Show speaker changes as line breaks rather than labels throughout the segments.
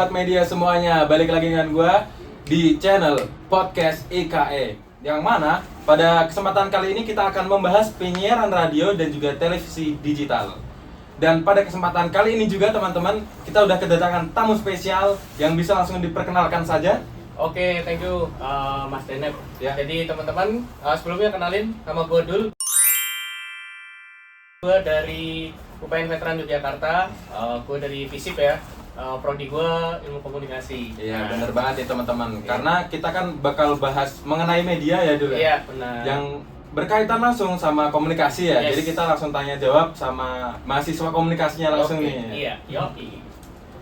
sahabat media semuanya, balik lagi dengan gua di channel Podcast IKE. Yang mana pada kesempatan kali ini kita akan membahas penyiaran radio dan juga televisi digital. Dan pada kesempatan kali ini juga teman-teman, kita udah kedatangan tamu spesial yang bisa langsung diperkenalkan saja.
Oke, thank you Mas Denep.
Ya.
Jadi teman-teman, sebelumnya kenalin nama gue Dul. Gue dari UPN Veteran Yogyakarta. Gue dari FISIP ya. Prodi gue ilmu komunikasi.
Iya, benar banget ya teman-teman. Karena kita kan bakal bahas mengenai media ya dulu.
Iya, benar.
Yang berkaitan langsung sama komunikasi ya.
Yes.
Jadi kita langsung tanya jawab sama mahasiswa komunikasinya langsung
Oke,
nih.
Iya, yoki.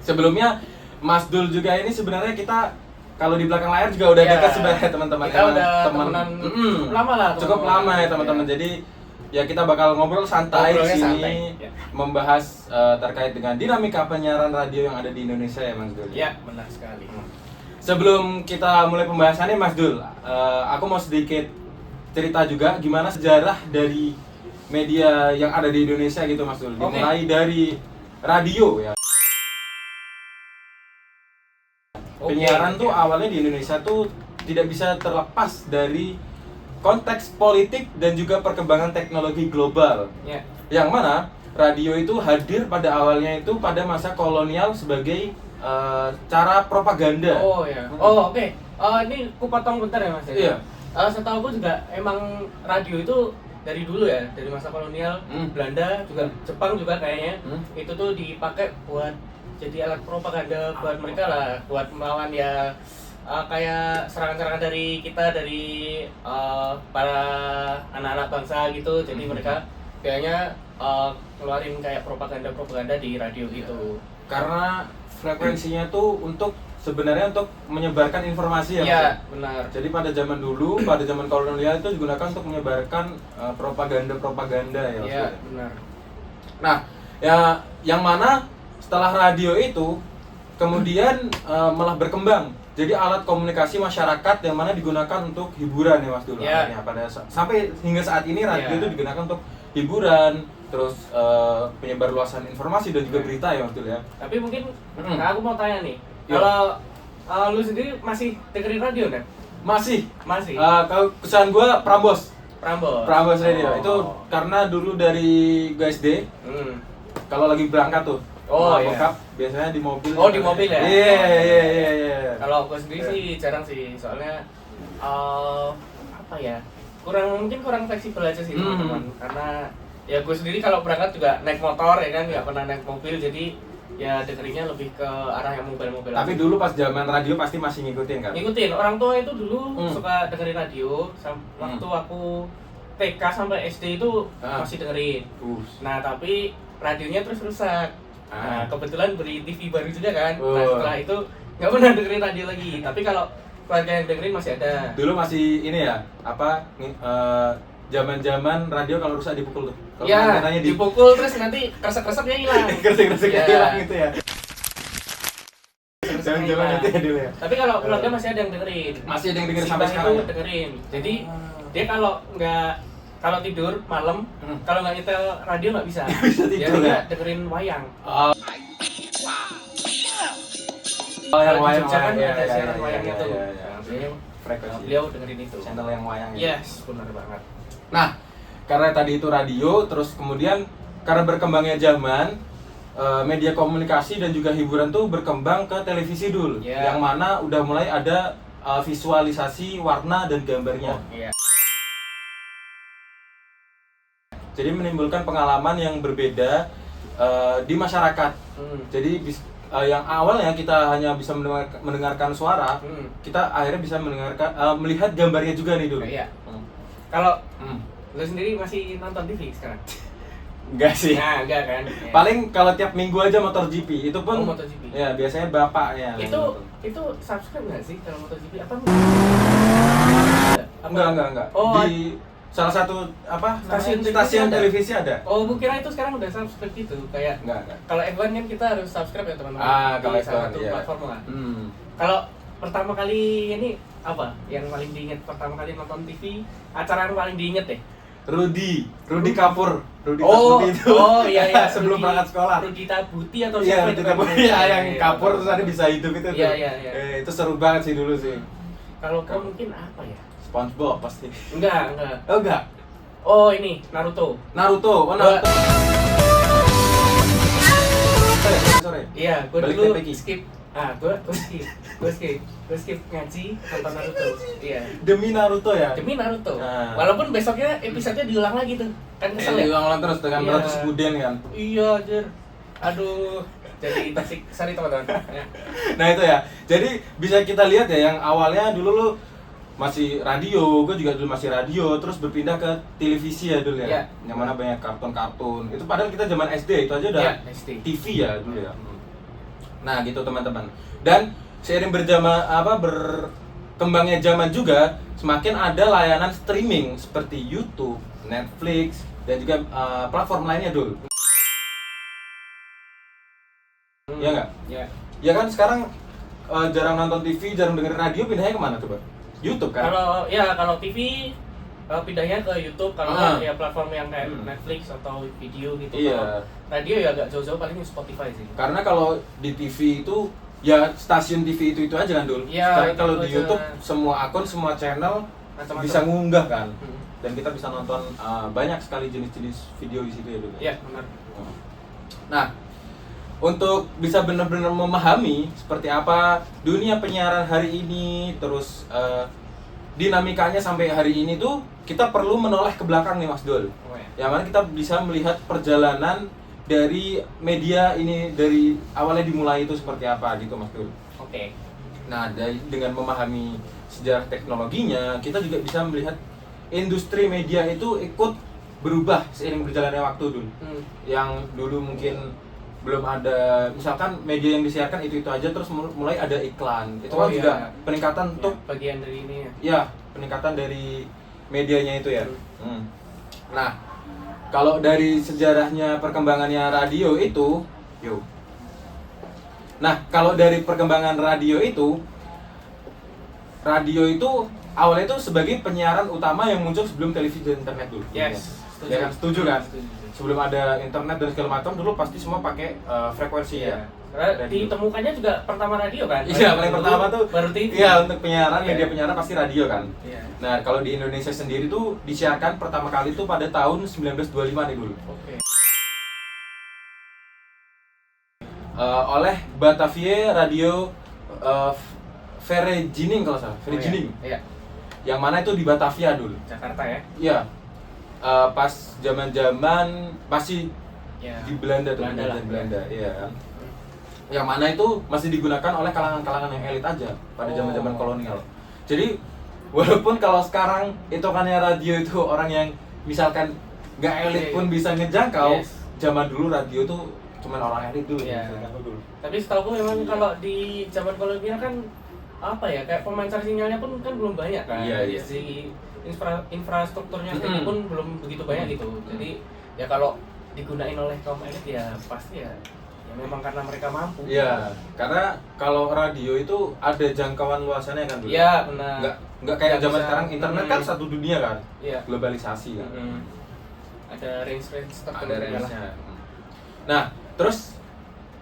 Sebelumnya Mas Dul juga ini sebenarnya kita kalau di belakang layar juga udah
Iya.
dekat sebenarnya teman-teman.
Kita
Emang
udah
teman
temenan
Mm-mm.
lama lah.
Cukup lama ya teman-teman.
Iya.
Jadi ya kita bakal ngobrol santai di
Ngobrolnya
sini
santai, ya.
membahas terkait dengan dinamika penyiaran radio yang ada di Indonesia ya Mas Dul.
Iya, benar sekali.
Sebelum kita mulai pembahasannya Mas Dul, aku mau sedikit cerita juga gimana sejarah dari media yang ada di Indonesia gitu Mas Dul.
Oke.
Dimulai dari radio ya.
Oke,
Penyiaran tuh
oke.
awalnya di Indonesia tuh tidak bisa terlepas dari konteks politik dan juga perkembangan teknologi global.
Ya.
Yang mana radio itu hadir pada awalnya itu pada masa kolonial sebagai cara propaganda.
Oh ya. Oh, oke. Ini kupotong bentar ya Mas.
Iya.
Setahu aku juga emang radio itu dari dulu ya, dari masa kolonial Belanda juga Jepang juga kayaknya itu tuh dipakai buat jadi alat propaganda buat mereka lah, buat melawan ya kayak serangan-serangan dari kita dari para anak-anak bangsa gitu. Jadi mereka kayaknya keluarin kayak propaganda di radio gitu.
Karena frekuensinya tuh sebenarnya untuk menyebarkan informasi ya Mas?
Iya, benar.
Jadi pada zaman dulu, pada zaman kolonial itu digunakan untuk menyebarkan propaganda ya.
Iya,
Mas?
benar.
Nah, ya yang mana setelah radio itu kemudian malah berkembang jadi alat komunikasi masyarakat yang mana digunakan untuk hiburan ya Mas Dul.
Iya.
Akhirnya sampai hingga saat ini radio
Iya.
itu digunakan untuk hiburan, terus penyebar luasan informasi dan juga berita ya Mas Dul ya.
Tapi mungkin
Mm.
aku mau tanya nih,
Iya.
kalau lu sendiri masih dengerin radio kan?
Masih.
Masih.
Kalau kesan gua Prambors
Prambors.
Radio
Oh.
itu karena dulu dari GSD
Hmm.
kalau lagi berangkat tuh.
Oh,
sama
iya.
bokap biasanya di mobil.
Oh, di mobil ya?
Iya.
Kalau gue sendiri sih jarang sih, soalnya apa ya? Mungkin kurang fleksibel aja sih teman-teman. Karena ya gue sendiri kalau berangkat juga naik motor ya kan, nggak pernah naik mobil, jadi ya dengerinnya lebih ke arah yang mobil-mobil.
Tapi
aja.
dulu pas zaman radio pasti masih ngikutin kan?
Ngikutin, orang tua itu dulu suka dengerin radio
Hmm.
waktu aku TK sampai SD itu masih dengerin. Nah, tapi radionya terus rusak. Nah, kebetulan beli TV baru juga kan. Nah, setelah itu nggak pernah dengerin radio lagi. Tapi kalau keluarga yang dengerin masih ada.
Dulu masih ini ya, zaman-zaman radio kalau rusak dipukul tuh. Kalau
Ya,
antenanya
dipukul terus nanti kresek-kreseknya hilang.
Kresek-kreseknya
Ya.
hilang gitu ya.
Kresek-kreseknya
Zaman-zaman
hilang.
itu ya dulu ya.
Tapi kalau keluarga masih ada yang dengerin.
Masih ada yang dengerin
Si
sampai
Bang
sekarang
itu
ya?
dengerin. Jadi dia kalau tidur malam, kalau nggak nyetel radio nggak bisa.
Bisa tidur
Dia
ya?
dengerin wayang.
Oh,
Kalau
yang
di
wayang
Jogja kan
ya,
ada siaran wayangnya tuh.
ya.
Nah,
Frekuensi.
beliau dengerin itu.
Channel yang wayang ya.
Yes, benar banget.
Nah, karena tadi itu radio, terus kemudian karena berkembangnya zaman, media komunikasi dan juga hiburan tuh berkembang ke televisi dulu,
Yeah.
yang mana udah mulai ada visualisasi warna dan gambarnya.
Iya.
Jadi menimbulkan pengalaman yang berbeda di masyarakat. Jadi yang awalnya kita hanya bisa mendengarkan suara, kita akhirnya bisa melihat gambarnya juga nih dulu.
Iya. Kalau lu sendiri masih nonton TV sekarang?
Enggak sih.
Nah, enggak kan? Ya.
Paling kalau tiap minggu aja MotoGP, itu pun
MotoGP.
ya biasanya bapak ya.
Itu subscribe nggak sih kalau MotoGP apa?
Enggak.
Oh,
di salah satu
Stasiun
stasiun
televisi
televisi ada.
Oh, gue kira itu sekarang udah subscribe gitu. Kayak
Enggak.
kalau F1 kan kita harus subscribe ya teman-teman.
Kalau
Di salah
F1,
satu
iya.
platform lah. Kalau pertama kali ini apa? Yang paling diinget pertama kali nonton TV, acara yang paling diinget deh.
Rudi Kapur.
Oh,
Tabuti itu.
oh iya
Sebelum berangkat sekolah.
Rudi Tabuti atau
Iya,
siapa
Rudi
itu?
Tabuti yang kapur terus ada bisa hidup itu tuh.
Iya.
Itu seru banget sih dulu sih.
Kalau kau mungkin apa ya?
SpongeBob pasti.
Enggak.
Oh enggak.
Oh ini Naruto.
Naruto. Sorry.
Iya, gue
Balik
dulu
TPK.
skip. Gue skip ngaji nonton Naruto. Iya.
Demi Naruto ya.
Demi Naruto.
Nah.
Walaupun besoknya episode diulang lagi tuh. Kan kesel ya?
Diulang terus dengan
Iya.
100 kemudian kan.
Iya, anjir. Aduh, jadi tasik sari teman-teman. Ya.
Nah itu ya. Jadi bisa kita lihat ya yang awalnya dulu lu masih radio, gue juga dulu masih radio, terus berpindah ke televisi ya dulu ya.
Iya.
Yang mana banyak kartun-kartun. Itu padahal kita zaman SD itu aja udah
Iya, SD.
TV ya dulu ya. Nah gitu teman-teman. Dan seiring berkembangnya zaman juga semakin ada layanan streaming seperti YouTube, Netflix dan juga platform lainnya dulu. Ya nggak?
Ya.
Ya kan sekarang jarang nonton TV, jarang dengerin radio, pindahnya kemana coba? YouTube kan?
Kalau TV pindahnya ke YouTube, kalau ya platform yang kayak Netflix atau video gitu.
Iya.
Kalau radio ya agak jauh-jauh, paling Spotify sih.
Karena kalau di TV itu ya stasiun TV itu aja kan dulu.
Iya,
Sekarang
itu
kalau di
aja.
YouTube semua akun, semua channel
Macam-macam.
bisa ngunggah kan.
Hmm.
Dan kita bisa nonton banyak sekali jenis-jenis video di situ ya dulu.
Iya, benar.
Nah, untuk bisa benar-benar memahami seperti apa dunia penyiaran hari ini, terus dinamikanya sampai hari ini tuh kita perlu menoleh ke belakang nih Mas Dul.
Oh, ya.
Yang mana kita bisa melihat perjalanan dari media ini dari awalnya dimulai itu seperti apa gitu Mas Dul.
Oke.
Nah, dengan memahami sejarah teknologinya, kita juga bisa melihat industri media itu ikut berubah seiring berjalannya waktu dulu. Yang dulu mungkin belum ada, misalkan media yang disiarkan itu aja, terus mulai ada iklan. Itu kan juga peningkatan untuk
bagian dari ini ya.
Ya, peningkatan dari medianya itu ya. Nah, kalau dari sejarahnya perkembangannya radio itu, Nah, kalau dari perkembangan radio itu awalnya itu sebagai penyiaran utama yang muncul sebelum televisi dan internet dulu.
Yes.
Ya kan, setuju kan?
Setuju.
Sebelum ada internet dan segala macam dulu pasti semua pakai frekuensi ya.
Karena ditemukannya juga pertama radio kan?
Iya, paling pertama tuh
baru TV.
Iya, untuk penyiaran, media penyiaran pasti radio kan.
Iya.
Nah, kalau di Indonesia sendiri tuh disiarkan pertama kali tuh pada tahun 1925 nih dulu.
Oke.
Oleh Batavia Radio Vereniging kalau salah, Vereniging.
Iya.
Yang mana itu di Batavia dulu.
Jakarta ya?
Iya. Pas zaman-zaman masih
Ya.
di Belanda tuh, Belanda, iya kan. Yang mana itu masih digunakan oleh kalangan-kalangan yang elit aja pada zaman-zaman kolonial. Jadi walaupun kalau sekarang itokannya radio itu orang yang misalkan nggak elit pun bisa ngejangkau, zaman dulu radio tuh cuman orang elit dulu. Dulu.
Tapi setahu memang kalau di zaman kolonial kan apa ya, kayak pemancar sinyalnya pun kan belum banyak kan.
Iya.
Si infrastrukturnya sendiri pun belum begitu banyak gitu. Jadi ya kalau digunain oleh kaum elit ya pasti ya memang karena mereka mampu.
Iya, karena kalau radio itu ada jangkauan luasannya kan dulu.
Iya, benar.
Nggak kayak zaman sekarang internet kan satu dunia kan.
Iya.
Globalisasi kan.
Ada range tertentu.
Ada range-nya. Nah, terus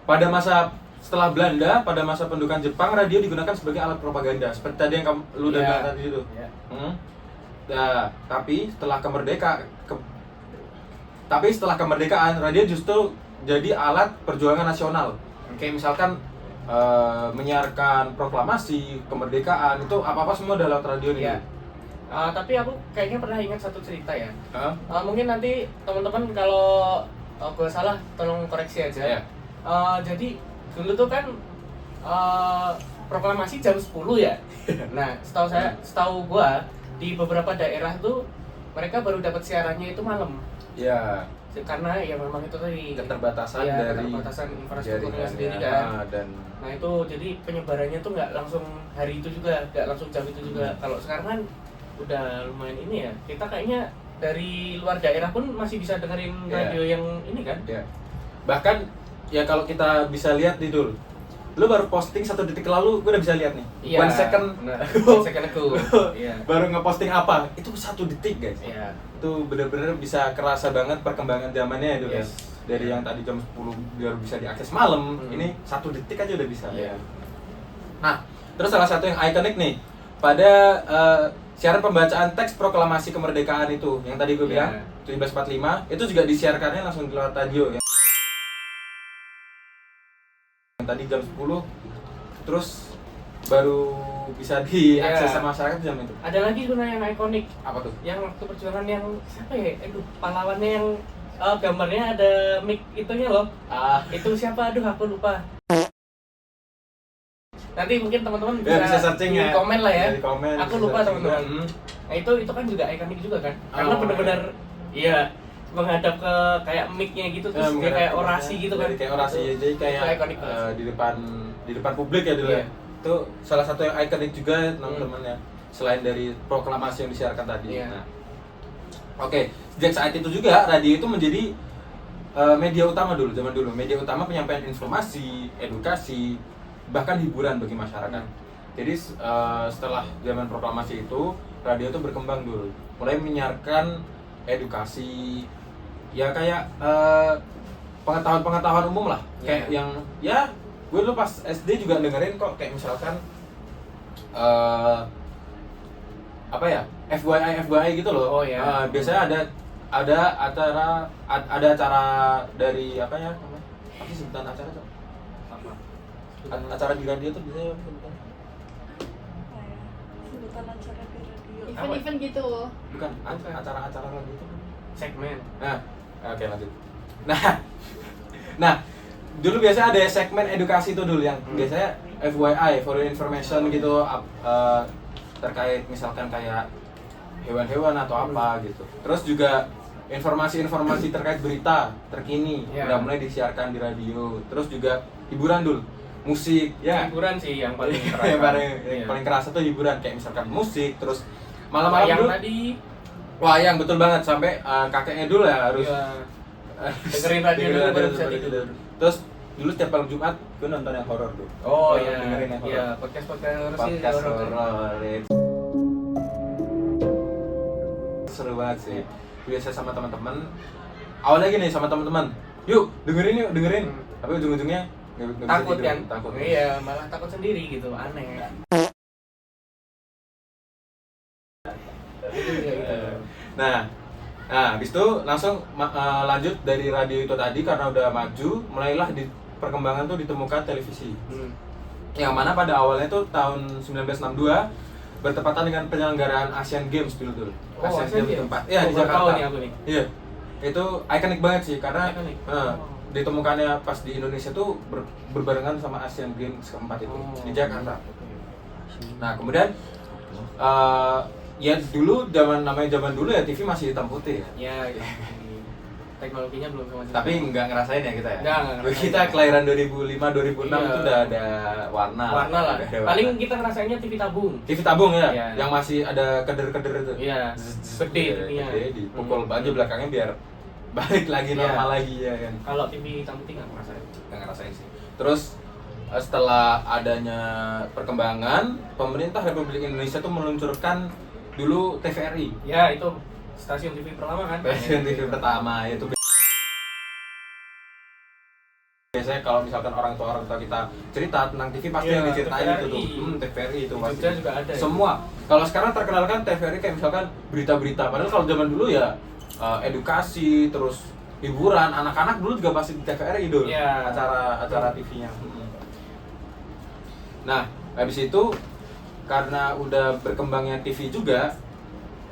pada masa setelah Belanda, pada masa pendudukan Jepang, radio digunakan sebagai alat propaganda. Seperti tadi yang lu udah bilang tadi itu.
Iya.
Nah, tapi setelah kemerdekaan, radio justru jadi alat perjuangan nasional. Kayak misalkan menyiarkan proklamasi kemerdekaan itu apa-apa semua ada lewat radio nih.
Iya. Tapi aku kayaknya pernah ingat satu cerita ya. Mungkin nanti teman-teman kalau gue salah tolong koreksi aja.
Iya.
Jadi dulu tuh kan proklamasi jam 10 ya. Nah, setahu gua di beberapa daerah tuh mereka baru dapat siarannya itu malam.
Iya.
Karena ya memang itu tadi
keterbatasan dari
infrastrukturnya sendiri kan. Nah itu jadi penyebarannya tuh nggak langsung hari itu juga, nggak langsung jam itu juga. Kalau sekarang kan udah lumayan ini ya. Kita kayaknya dari luar daerah pun masih bisa dengerin radio yang ini kan.
Bahkan ya kalau kita bisa lihat nih dulu, lu baru posting 1 detik lalu gue udah bisa lihat nih.
Iya.
1 second.
Nah, 1 second ago. Iya.
Baru ngeposting apa? Itu 1 detik, guys.
Iya.
Itu bener-bener bisa kerasa banget perkembangan zamannya itu, guys.
Yes.
Dari yang tadi jam 10 biar bisa diakses malam, ini 1 detik aja udah bisa.
Iya.
Nah, terus salah satu yang ikonik nih pada siaran pembacaan teks proklamasi kemerdekaan itu yang tadi gue bilang 1745 itu juga disiarkannya langsung di lewat radio ya. Yang tadi jam 10 terus baru bisa diakses sama masyarakat jam itu.
Ada lagi sebenarnya yang ikonik.
Apa tuh?
Yang waktu perjuangan yang siapa ya? Aduh, pahlawannya yang gambarnya ada mic itunya loh. Itu siapa? Aduh, aku lupa. Nanti mungkin teman-teman
bisa searching
di
ya.
komen lah ya.
Di komen,
aku lupa teman-teman. Nah, itu kan juga ikonik juga kan. Karena benar-benar iya menghadap ke kayak mic-nya gitu terus dia kayak orasi gitu kan.
Kayak orasi jadi kayak di depan publik ya dulu. Itu salah satu yang ikonik juga teman-teman ya. Selain dari proklamasi yang disiarkan tadi. Nah. Oke, sejak saat itu juga radio itu menjadi media utama dulu, zaman dulu. Media utama penyampaian informasi, edukasi, bahkan hiburan bagi masyarakat. Jadi setelah zaman proklamasi itu, radio itu berkembang dulu. Mulai menyiarkan edukasi, ya kayak pengetahuan umum lah. Kayak yang, ya gue dulu pas SD juga dengerin kok kayak misalkan apa ya, FYI gitu loh. Biasanya ada acara dari apa ya? Apa sih sebutan acara tuh? Acara di radio tuh biasanya sebutan
acara di radio.
Event-event gitu.
bukan acara-acara radio itu
Segmen.
nah oke lanjut. Nah dulu biasanya ada segmen edukasi tuh dulu yang biasanya FYI, for your information gitu, terkait misalkan kayak hewan-hewan atau apa gitu. Terus juga informasi-informasi terkait berita terkini udah mulai disiarkan di radio. Terus juga hiburan dulu, musik ya.
Hiburan sih yang paling kerasa.
yang paling kerasa tuh hiburan kayak misalkan musik, terus malam-malam
yang
dulu
tadi
wayang, betul banget, sampai kakeknya dulu ya harus
dengerin radio dulu baru bisa tidur.
Terus dulu setiap malam Jumat gue nonton yang horor tuh. Dengerin yang horor.
Iya, podcast horor sih.
Podcast horor. Seru banget sih. Biasa sama teman-teman. Awalnya gini sama teman-teman. Yuk, dengerin. Tapi ujung-ujungnya nggak bisa
Takut
tidur,
kan?
takut.
Iya, malah takut sendiri gitu, aneh.
Nah, habis itu langsung lanjut dari radio itu tadi karena udah maju, mulailah di perkembangan tuh ditemukan televisi. Yang mana pada awalnya tuh tahun 1962 bertepatan dengan penyelenggaraan Asian Games dulu.
Asian Games
tempat. Iya, di Jakarta. Iya. Itu ikonik banget sih karena ditemukannya pas di Indonesia tuh berbarengan sama Asian Games keempat itu di Jakarta. Nah, kemudian ya dulu zaman dulu ya TV masih hitam putih ya.
Iya. Teknologinya belum kemajuan.
Tapi nggak ngerasain ya kita ya.
Nggak ngerasain.
Kita kelahiran 2005 2006 itu udah ada warna.
Warna lah. Paling kita ngerasainnya TV tabung.
TV tabung ya,
Iya.
Yang masih ada keder-keder itu.
Iya. Gede TV-nya.
Gede, dipukul aja belakangnya biar balik lagi normal lagi ya kan.
Kalau TV hitam putih nggak ngerasain.
Nggak ngerasain sih. Terus setelah adanya perkembangan, pemerintah Republik Indonesia tuh meluncurkan dulu TVRI.
Ya, itu stasiun TV pertama kan?
Stasiun TV pertama itu. Biasanya kalau misalkan orang tua kita cerita tentang TV pasti yang diceritain itu tuh. TVRI itu pasti.
Jogja juga ada.
Semua. Kalau sekarang terkenal kan TVRI kayak misalkan berita-berita. Padahal kalau zaman dulu ya edukasi, terus hiburan, anak-anak dulu juga pasti di TVRI dulu.
Yeah.
Acara TV-nya. Nah, habis itu karena udah berkembangnya TV juga,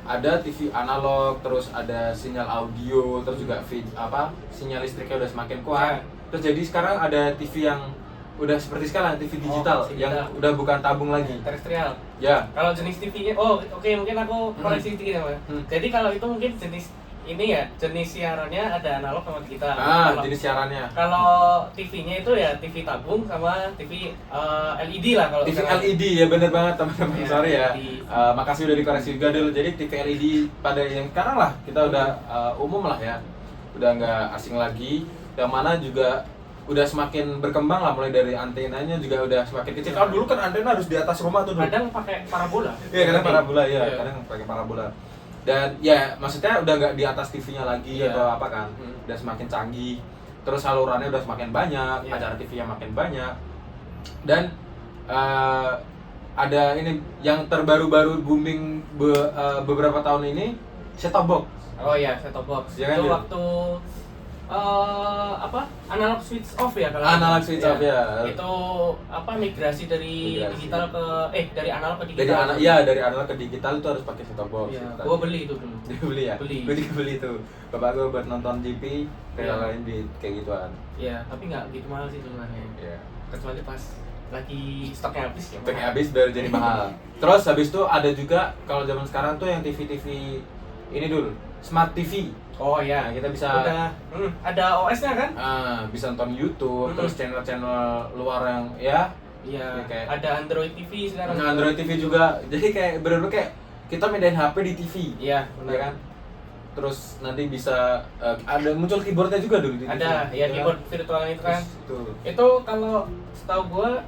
ada TV analog, terus ada sinyal audio, terus juga sinyal listriknya udah semakin kuat. Terus jadi sekarang ada TV yang udah seperti sekarang, TV digital yang udah bukan tabung lagi.
Terestrial.
Ya.
Kalau jenis TV-nya, oke, mungkin aku koreksi sedikit ya, Mas. Jadi kalau itu mungkin jenis ini ya, jenis siarannya ada analog sama digital.
Jenis siarannya.
Kalau TV-nya itu ya TV tabung sama TV LED lah kalau
TV
sekarang.
LED ya, bener banget teman-teman.
Ya,
sorry ya.
LED.
Makasih udah dikoreksi juga dulu. Jadi TV LED pada yang sekarang lah kita udah umum lah ya. Udah nggak asing lagi. Yang mana juga udah semakin berkembang lah, mulai dari antenanya juga udah semakin kecil. Kalau dulu kan antena harus di atas rumah tuh dulu.
Kadang pakai parabola.
Iya, kadang parabola ya,
Iya.
kadang pakai parabola. Dan ya maksudnya udah nggak di atas TV-nya lagi
Iya.
atau apa kan. Udah semakin canggih. Terus salurannya udah semakin banyak,
Iya.
acara TV-nya makin banyak. Dan ada ini yang terbaru-baru booming beberapa tahun ini, set-top box.
Oh iya, set-top box.
Iya kan,
Itu
Dil?
waktu analog switch off ya kalau
Analog switch off, ya.
Itu migrasi dari
Migrasi.
digital ke dari analog ke
Dari
digital.
dari analog ke digital itu harus pakai set-top box.
Iya,
gitu.
gua beli itu dulu.
Dia beli ya?
Beli.
Gue juga beli tuh. Bapak gue buat nonton GP,
Iya.
lain di kayak gituan.
Iya, tapi nggak gitu mahal sih sebenarnya.
Iya.
Kecuali pas lagi stoknya habis ya.
Stoknya habis baru jadi mahal. Terus habis itu ada juga kalau zaman sekarang tuh yang TV ini dulu, Smart TV.
Oh iya,
Nah, kita bisa
udah ada OS-nya kan?
bisa nonton YouTube,
Hmm.
terus channel-channel luar yang ya
Iya,
kayak
ada Android TV sekarang.
Android TV juga. Jadi kayak bener-bener kayak kita pindahin HP di TV.
Iya,
Ya
benar.
kan? Terus nanti bisa ada muncul keyboardnya juga dulu di TV.
Ada, ya keyboard virtual itu kan.
Tuh.
Itu kalau setahu gua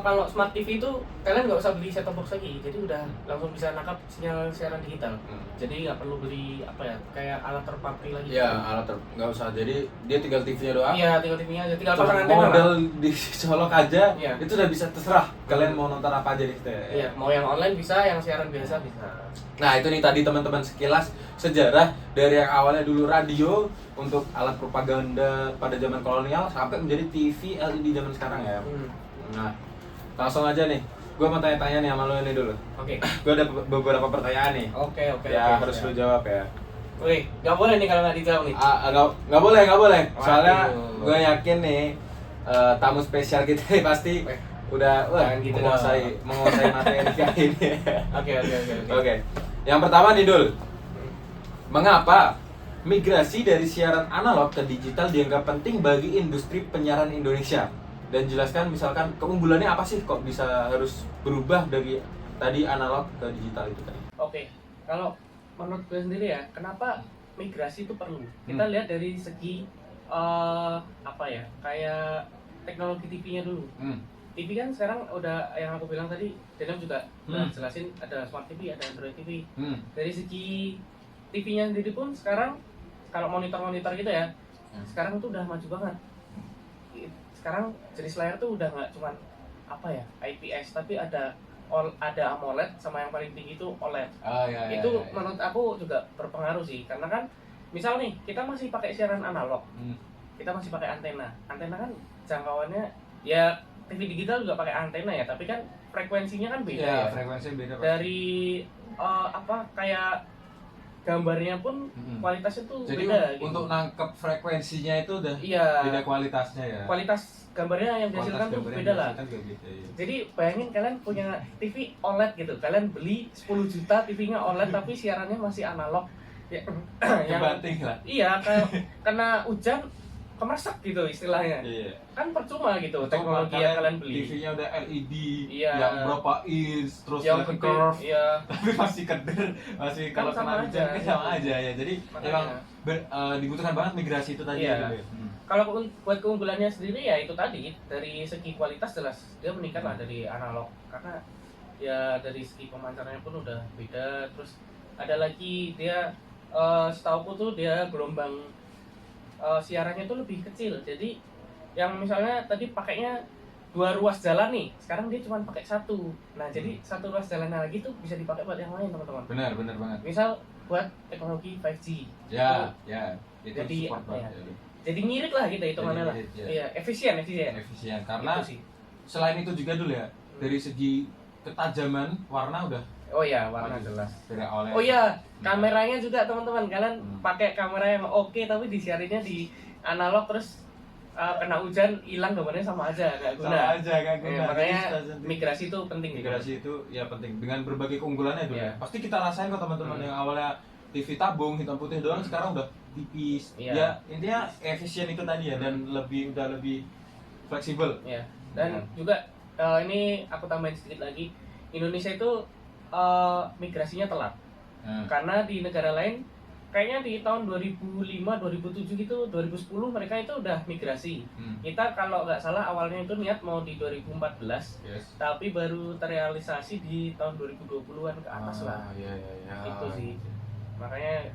kalau smart TV itu kalian nggak usah beli set-top box lagi, jadi udah langsung bisa nangkap sinyal siaran digital. Jadi nggak perlu beli kayak alat terpapri lagi.
Ya, nggak usah. Jadi dia tinggal TV-nya doang.
Iya, tinggal TV-nya aja, tinggal
Cuma
pasang antena lah.
modal dicolok aja,
Iya.
itu udah bisa terserah kalian mau nonton apa aja di situ ya.
Iya, mau yang online bisa, yang siaran biasa bisa.
Nah itu nih tadi teman-teman sekilas sejarah dari yang awalnya dulu radio untuk alat propaganda pada zaman kolonial sampai menjadi TV LED zaman sekarang ya. Nah langsung aja nih, gue mau tanya-tanya nih sama lo ini dulu.
Oke.
Gue ada beberapa pertanyaan nih.
Oke.
Ya harus lo jawab ya.
Wih, nggak boleh nih kalau nggak dijawab nih.
Nggak boleh. Soalnya
Waduh.
gue yakin nih tamu spesial kita nih pasti udah
Jangan gitu
menguasai materi kali ini.
Oke.
Oke. Yang pertama nih Dul, mengapa migrasi dari siaran analog ke digital dianggap penting bagi industri penyiaran Indonesia? Dan jelaskan misalkan keunggulannya apa sih kok bisa harus berubah dari tadi analog ke digital itu tadi?
Oke, kalau menurut gue sendiri ya, kenapa migrasi itu perlu? Kita lihat dari segi kayak teknologi TV-nya dulu. TV kan sekarang udah yang aku bilang tadi, Daniel juga udah jelasin ada Smart TV, ada Android TV. Dari segi TV-nya sendiri pun sekarang kalau monitor-monitor gitu ya, sekarang tuh udah maju banget. Sekarang jenis layar tuh udah nggak cuman IPS, tapi ada AMOLED sama yang paling tinggi itu OLED. Itu menurut aku juga berpengaruh sih, karena kan misal nih kita masih pakai siaran analog, kita masih pakai antena kan jangkauannya ya TV digital juga pakai antena ya, tapi kan frekuensinya kan beda ya.
Frekuensinya beda.
Dari kayak gambarnya pun kualitasnya tuh
Jadi
beda gitu.
untuk nangkep frekuensinya itu udah
Iya.
beda kualitasnya ya.
Kualitas gambarnya yang dihasilkan tuh beda lah. Jadi bayangin kalian punya TV OLED gitu, kalian beli 10 juta TV-nya OLED tapi siarannya masih analog. Ya, yang
Kebanting lah.
iya kena hujan kemersek gitu istilahnya.
Iya.
Kan percuma gitu teknologi yang kalian beli.
TV-nya udah LED,
Iya.
yang berapa inch, terus
Yang
yang
gede,
curve,
iya.
tapi masih keder, masih
Kan
kalau
sama
kena hujan
aja,
kan sama
iya.
aja ya. Jadi
Makanya.
emang dibutuhkan banget migrasi itu tadi.
Iya.
gitu ya.
Kalau buat keunggulannya sendiri ya itu tadi, dari segi kualitas jelas dia meningkat lah dari analog, karena ya dari segi pemancarnya pun udah beda. Terus ada lagi dia setauku tuh dia gelombang siarannya tuh lebih kecil. Jadi yang misalnya tadi pakainya 2 ruas jalan nih, sekarang dia cuma pakai 1. Nah jadi 1 ruas jalannya lagi tuh bisa dipakai buat yang lain teman-teman.
Benar banget.
Misal buat teknologi 5G.
Ya. Itu
Jadi,
support
apa ya?
banget.
Jadi ngirit lah kita hitungannya lah.
Jadi ngirit, ya.
Iya, efisien.
Efisien karena
Itu sih.
selain itu juga dulu ya, dari segi ketajaman warna udah
Oh iya, warna
bagus.
jelas.
Dari awalnya.
Oh iya, kameranya juga teman-teman. Kalian
Hmm.
pakai kamera yang oke tapi disiarinnya di analog terus kena hujan hilang gambarnya sama aja, nggak guna.
Sama aja gak guna.
Makanya
Jadi,
migrasi itu penting.
migrasi itu ya penting dengan berbagai keunggulannya dulu
Iya.
ya. Pasti kita rasain kok teman-teman yang awalnya TV tabung hitam putih doang sekarang udah tipis.
Iya.
Ya intinya efisien itu tadi ya dan udah lebih fleksibel.
Ya. Dan juga ini aku tambahin sedikit lagi, Indonesia itu migrasinya telat. Karena di negara lain kayaknya di tahun 2005, 2007 gitu, 2010 mereka itu udah migrasi. Kita kalau nggak salah awalnya itu niat mau di 2014, tapi baru terrealisasi di tahun 2020-an ke atas lah.
Iya.
Itu sih. Makanya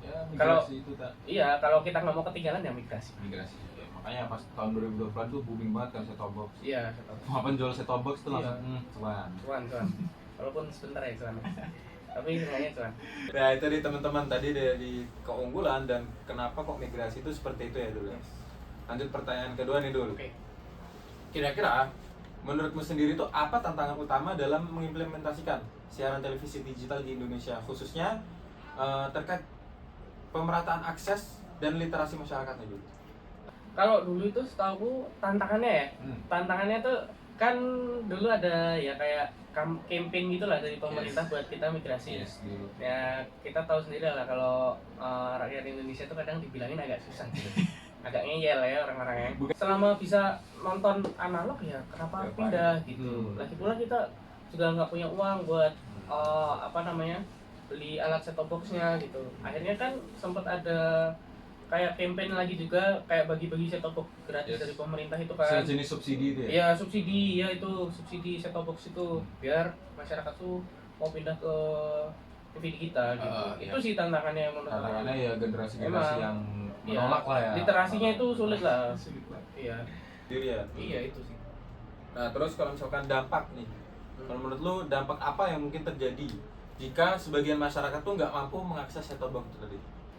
Ya,
kalau
migrasi itu tak.
iya, kalau kita nggak mau ketinggalan ya migrasi.
Migrasi. Ya, makanya pas tahun 2020 tuh booming banget kan set-top box.
Iya,
Mau penjual set-top box tuh
Iya.
langsung cuan.
cuan. Walaupun sebentar ya cuan. Tapi sebenarnya cuan.
Nah itu di teman-teman tadi dari keunggulan dan kenapa kok migrasi itu seperti itu ya dulu. Lanjut pertanyaan kedua nih dulu.
Oke.
Kira-kira menurutmu sendiri tuh apa tantangan utama dalam mengimplementasikan siaran televisi digital di Indonesia khususnya terkait pemerataan akses dan literasi masyarakatnya dulu?
Kalau dulu itu setahu tantangannya ya. Tantangannya tuh kan dulu ada ya kayak campaign gitulah dari pemerintah buat kita migrasi.
Dulu.
Ya kita tahu sendiri lah kalau rakyat Indonesia tuh kadang dibilangin agak susah gitu. Agak ngeyel ya orang-orangnya. Selama bisa nonton analog ya kenapa pindah gitu. Lagi pula kita juga nggak punya uang buat beli alat set-top box-nya gitu. Akhirnya kan sempat ada kayak campaign lagi juga kayak bagi-bagi set-top box gratis dari pemerintah itu kan.
Sejenis subsidi itu ya?
Iya, subsidi ya itu subsidi set-top box itu biar masyarakat tuh mau pindah ke TV digital gitu. Itu sih tantangannya menurut aku.
Tantangannya ya generasi-generasi
Emang,
yang menolak lah ya.
Literasinya itu sulit lah. Iya.
Iya
itu sih.
Nah terus kalau misalkan dampak nih, kalau menurut lu dampak apa yang mungkin terjadi jika sebagian masyarakat tuh nggak mampu mengakses set-top box itu tadi?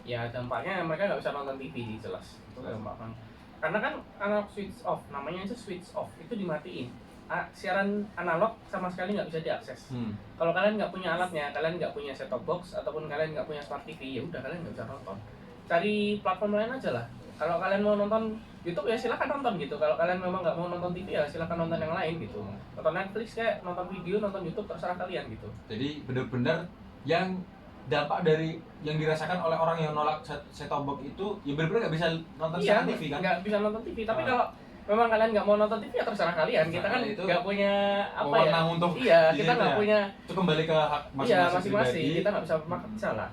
Ya dampaknya mereka nggak bisa nonton TV jelas. Itu dampaknya. Karena kan analog switch off, namanya itu switch off, itu dimatiin. Siaran analog sama sekali nggak bisa diakses. Kalau kalian nggak punya alatnya, kalian nggak punya set-top box ataupun kalian nggak punya smart TV, ya udah kalian nggak bisa nonton. Cari platform lain aja lah. Kalau kalian mau nonton YouTube ya silakan nonton gitu. Kalau kalian memang nggak mau nonton TV ya silakan nonton yang lain gitu. Nonton Netflix kayak nonton video, nonton YouTube terserah kalian gitu.
Jadi benar-benar yang dampak dari yang dirasakan oleh orang yang nolak set-top box itu ya benar-benar nggak bisa nonton siaran TV kan?
Nggak bisa nonton TV. Tapi kalau memang kalian nggak mau nonton TV ya terserah kalian. Kita kan nggak punya apa ya?
Wewenang untuk
kita nggak punya.
Itu kembali ke hak
masing-masing. Kita nggak bisa maksa lah.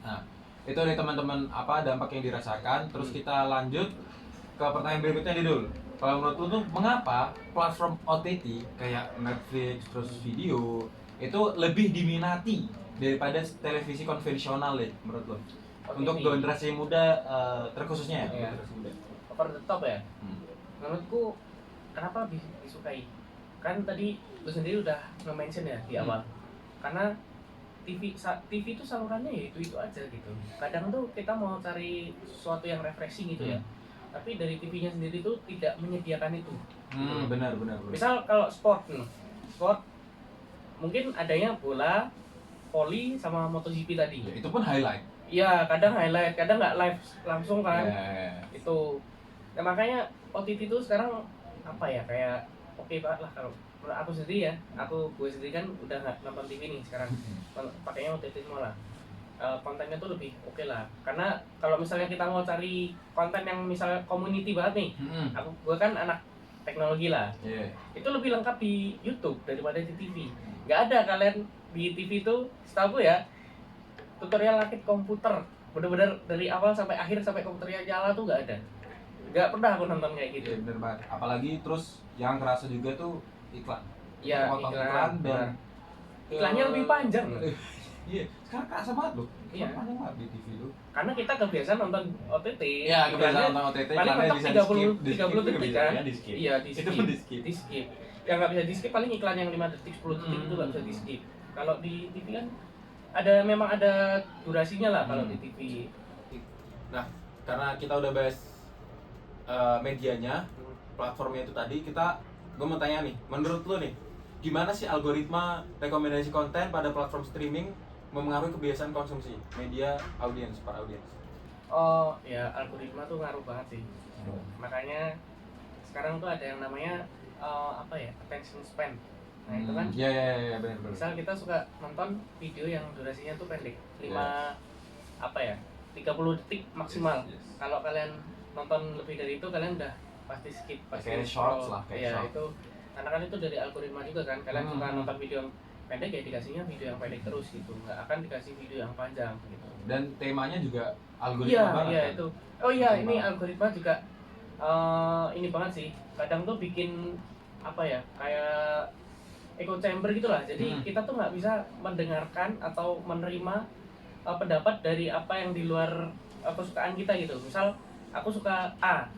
Nah, itu nih teman-teman apa dampak yang dirasakan. Terus kita lanjut ke pertanyaan berikutnya nih Dul. Kalau menurut lu tuh mengapa platform OTT kayak Netflix terus video itu lebih diminati daripada televisi konvensional deh menurut lo? Untuk generasi muda terkhususnya ya?
Over the top ya? Menurutku kenapa disukai? Kan tadi lu sendiri udah nge-mention ya di awal. Karena TV itu salurannya ya itu aja gitu. Kadang tuh kita mau cari sesuatu yang refreshing gitu ya. Tapi dari TV-nya sendiri tuh tidak menyediakan itu.
Benar.
Misal kalau sport mungkin adanya bola, voli sama MotoGP tadi.
Ya, itu pun highlight.
Iya, kadang highlight, kadang nggak live langsung kan. Itu. Nah, makanya OTT itu sekarang apa ya kayak oke banget lah kalau menurut aku sendiri ya. Gue sendiri kan udah nggak nonton TV nih sekarang. Pakainya OTT semua lah. Kontennya tuh lebih oke lah. Karena kalau misalnya kita mau cari konten yang misalnya community banget nih. Gue kan anak teknologi lah. Itu lebih lengkap di YouTube daripada di TV. Nggak ada kalian di TV itu, setahu ya, tutorial rakit komputer bener-bener dari awal sampai akhir sampai komputernya nyala tuh nggak ada. Nggak pernah aku nonton kayak gitu.
Bener banget. Apalagi terus yang kerasa juga tuh iklan.
Iya,
iklan dan
iklannya lebih panjang.
Iya, sekarang kerasa banget loh.
Iya.
Panjang banget di TV tuh.
Karena kita kebiasaan nonton OTT.
Iya, kebiasaan nonton OTT.
Paling mentok 30 detik kan?
Di skip.
Iya, di skip.
Itu pun di skip.
Di skip. Yang nggak bisa di skip paling iklan yang 5 detik, 10 detik itu nggak bisa di skip. Kalau di TV kan memang ada durasinya lah kalau di TV.
Nah, karena kita udah bahas medianya, platformnya itu tadi, gue mau tanya nih, menurut lu nih, gimana sih algoritma rekomendasi konten pada platform streaming memengaruhi kebiasaan konsumsi media para audiens?
Oh ya, algoritma tuh ngaruh banget sih. Makanya sekarang tuh ada yang namanya attention span. Nah itu kan.
Iya benar.
Misal kita suka nonton video yang durasinya tuh pendek, 30 detik maksimal. Kalau kalian nonton lebih dari itu kalian udah pasti skip, pasti
kayak shorts lah,
Iya itu. Karena kan itu dari algoritma juga kan. Kalian suka nonton video pendek ya dikasihnya video yang pendek terus gitu, nggak akan dikasih video yang panjang gitu.
Dan temanya juga algoritma
Iya
banget
iya
kan?
itu. Oh iya
Algoritma.
ini algoritma juga ini banget sih. Kadang tuh bikin apa ya kayak echo chamber gitulah. Jadi kita tuh nggak bisa mendengarkan atau menerima pendapat dari apa yang di luar kesukaan kita gitu. Misal aku suka A,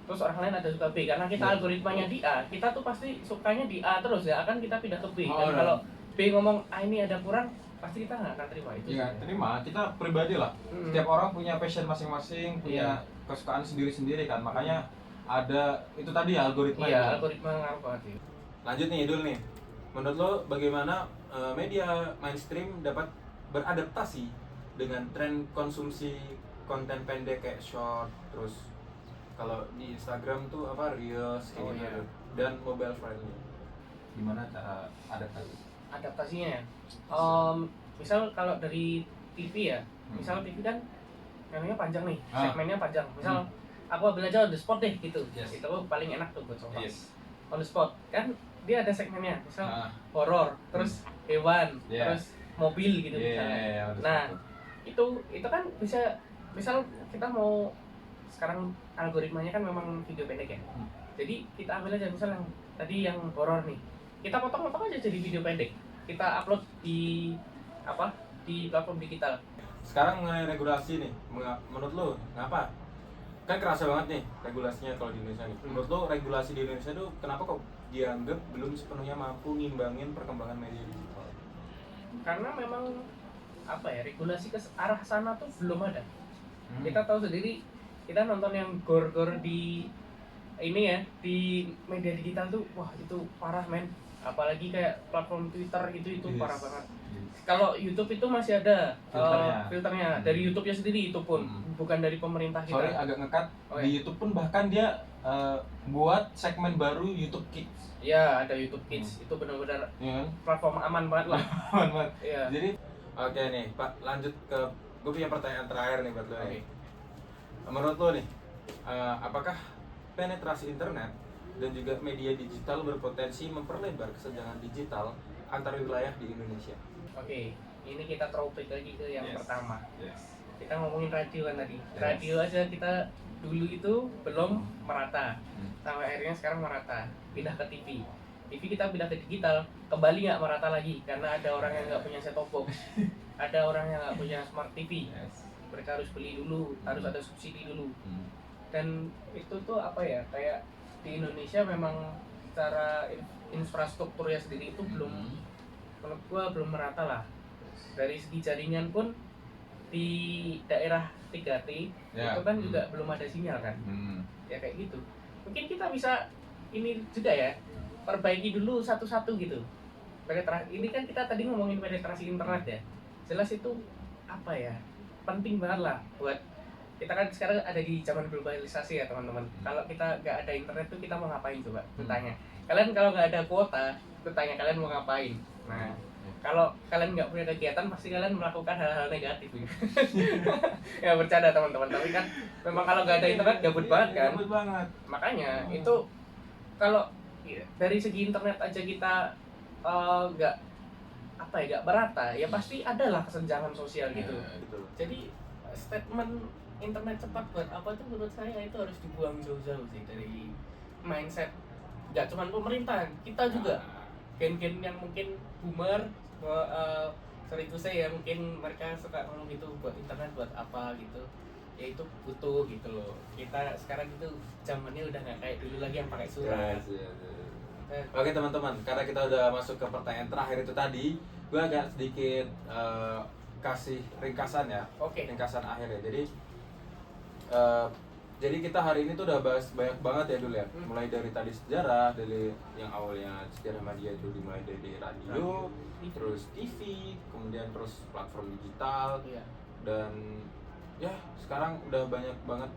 terus orang lain ada suka B. Karena kita
Iya.
algoritmanya di A, kita tuh pasti sukanya di A terus ya. Akan kita pindah ke B.
Oh,
Dan
iya.
kalau B ngomong A ini ada kurang, pasti kita nggak akan terima itu.
Iya, terima. Kita pribadi lah.
Mm-mm.
Setiap orang punya passion masing-masing, punya
Iya.
kesukaan sendiri-sendiri kan. Makanya ada itu tadi ya, algoritma.
Iya,
itu.
algoritma ngaruh banget sih.
Lanjut nih, Idul nih. Menurut lo bagaimana media mainstream dapat beradaptasi dengan tren konsumsi konten pendek kayak short, terus kalau di Instagram tuh apa reels kayak
Oh,
gitu,
iya.
dan mobile friendly. Gimana cara adaptasi?
Adaptasinya ya. Misal kalau dari TV ya, misal TV kan namanya panjang nih, segmennya panjang. Misal aku ambil aja on the spot deh gitu.
Yes.
Itu paling enak tuh buat contoh.
Yes.
On the spot kan dia ada segmennya, misal
Ah.
horor, terus hewan,
Yeah.
terus mobil gitu
Iya,
misalnya.
iya, on the
Nah,
spot.
itu kan bisa misal kita mau sekarang algoritmanya kan memang video pendek ya. Jadi kita ambil aja misal yang tadi yang horor nih. Kita potong-potong aja jadi video pendek. Kita upload di di platform digital.
Sekarang mengenai regulasi nih, menurut lo ngapa? Kan kerasa banget nih regulasinya kalau di Indonesia nih. Menurut lo regulasi di Indonesia tuh kenapa kok dianggap belum sepenuhnya mampu ngimbangin perkembangan media digital?
Karena memang regulasi ke arah sana tuh belum ada. Kita tahu sendiri, kita nonton yang gore-gore di ini ya, di media digital tuh wah itu parah men. Apalagi kayak platform Twitter itu
Yes.
parah banget. Kalau YouTube itu masih ada
Filternya.
dari YouTube-nya sendiri, itu pun bukan dari pemerintah kita.
Sorry agak ngekat.
Oh,
Di
iya.
YouTube pun bahkan dia buat segmen baru YouTube Kids.
Ya ada YouTube Kids, itu benar-benar
Ya kan?
platform aman banget lah.
Aman banget.
Iya.
Jadi oke nih Pak, lanjut ke gue punya pertanyaan terakhir nih buat lo.
Oke.
Menurut lo nih, apakah penetrasi internet dan juga media digital berpotensi memperlebar kesenjangan digital antar wilayah di Indonesia?
Oke, ini kita throwback lagi ke yang
Yes.
pertama.
Yes.
Kita ngomongin radio kan tadi.
Yes.
Radio aja kita dulu itu belum merata. Sampai akhirnya sekarang merata. Pindah ke TV. TV kita pindah ke digital, kembali nggak merata lagi karena ada orang yang nggak punya set-top box. Ada orang yang nggak punya smart TV.
Yes.
Mereka harus beli dulu, harus ada subsidi dulu. Dan itu tuh kayak di Indonesia memang secara infrastrukturnya sendiri itu belum, menurut gua belum merata lah. Dari segi jaringan pun di daerah 3T
Ya.
itu kan juga belum ada sinyal kan, ya kayak gitu. Mungkin kita bisa ini juga ya, perbaiki dulu satu-satu gitu. Ini kan kita tadi ngomongin penetrasi internet ya, jelas itu penting banget lah buat kita kan sekarang ada di zaman globalisasi ya teman-teman. Kalau kita nggak ada internet tuh kita mau ngapain coba? Bertanya. Kalian kalau nggak ada kuota, bertanya kalian mau ngapain? Nah, kalau kalian nggak punya kegiatan pasti kalian melakukan hal-hal negatif. Ya bercanda teman-teman. Tapi kan memang kalau nggak ada internet gabut banget kan.
Gabut banget.
Makanya itu kalau dari segi internet aja kita nggak merata, ya pasti adalah kesenjangan sosial gitu.
Gitu.
Jadi statement internet cepat buat apa tuh menurut saya itu harus dibuang jauh-jauh sih dari mindset nggak cuma pemerintah, kita juga gen-gen yang mungkin boomer, sorry to say ya, mungkin mereka suka ngomong gitu buat internet buat apa gitu, ya itu butuh gitu loh. Kita sekarang itu zamannya udah nggak kayak dulu lagi yang pakai surat.
Oke teman-teman, karena kita udah masuk ke pertanyaan terakhir itu tadi, gue agak sedikit kasih ringkasan ya.
Oke.
Ringkasan akhir ya. Jadi kita hari ini tuh udah bahas banyak banget ya dulu ya. Mulai dari tadi sejarah, dari yang awalnya sejarah media itu dimulai dari radio, terus TV, kemudian terus platform digital,
Iya.
dan ya sekarang udah banyak banget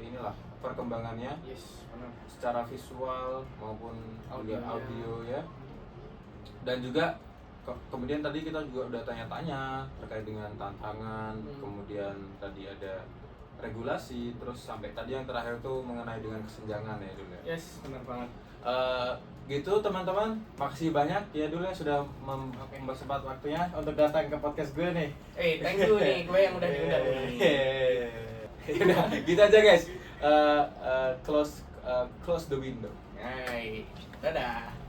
inilah perkembangannya
Yes, benar.
secara visual maupun juga
Audionya.
audio ya. Dan juga kemudian tadi kita juga udah tanya-tanya terkait dengan tantangan, kemudian tadi ada regulasi, terus sampai tadi yang terakhir tuh mengenai dengan kesenjangan ya dulu ya.
Yes, benar banget.
gitu teman-teman, makasih banyak ya dulu ya sudah mempersempat waktunya untuk datang ke podcast gue nih.
Thank you nih, gue yang udah diundang nih.
Udah, gitu aja guys. Close the window.
Hai, dadah.